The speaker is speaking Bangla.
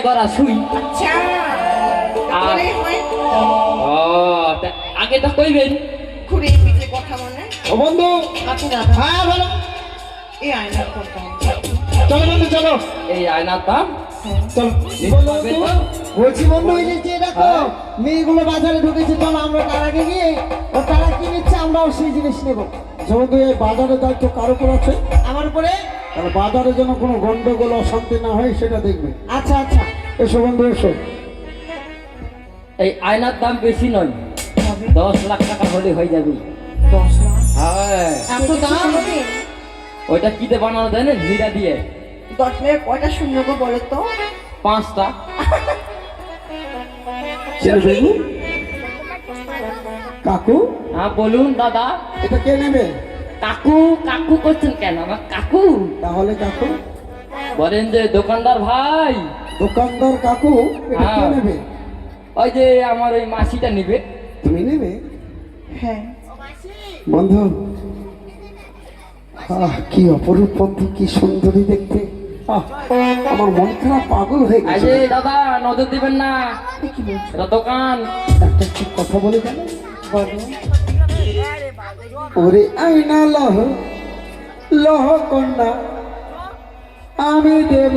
গড়া সুই আচ্ছা আর- বলে হয় ও তা আগে তো কইবেন ঘুরে পিঠে কথা মনে ও বন্ধু আচ্ছা দাদা হ্যাঁ বলো এই আয়নার কথা চলো বন্ধু চলো এই আয়নার দাম চলো বলো তো। বলছি বন্ধু ওই যে দেখো হ্যাঁ। মেয়েগুলো বাজারে ঢুকেছে চলো আমরা তার আগে গিয়ে ও তারা কি নিচ্ছে আমরাও সেই জিনিস নেবো বন্ধু এই বাজারের দায়িত্ব কার উপর আছে আমার উপরে তাহলে বাজারে যেন কোনো গন্ডগোল অশান্তি না হয় সেটা দেখবে আচ্ছা আচ্ছা এসো বন্ধু এসো এই আয়নার দাম বেশি নয়, 10 লাখ টাকা হলে হয়ে যাবে। 10 লাখ হ্যাঁ এত দাম ওইটা কিতে বানানো যায় না, হীরা দিয়ে 10 লাখ কয়টা শূন্য গো বলো তো 5টা। কাকু হ্যাঁ বলুন দাদা। এটা কে নেবে কাকু কাকু করছেন কেন? আমার কাকু তাহলে কাকু বলেন যে দোকানদার ভাই, দোকানদার কাকু এটা কে হ্যাঁ। নেবে ওই যে আমার ওই মাসিটা নিবে। তুমি নেবে হ্যাঁ বন্ধু কি অপরূপ বন্ধু কি সুন্দরী দেখতে আমার মন খারাপ পাগল হয়ে এই গেছে যে দাদা নজর দিবেন না, কি বলছো এটা দোকান। একটা ঠিক কথা বলে গেল বলো ওরে আইনা লহ লহ কন্যা আমি দেব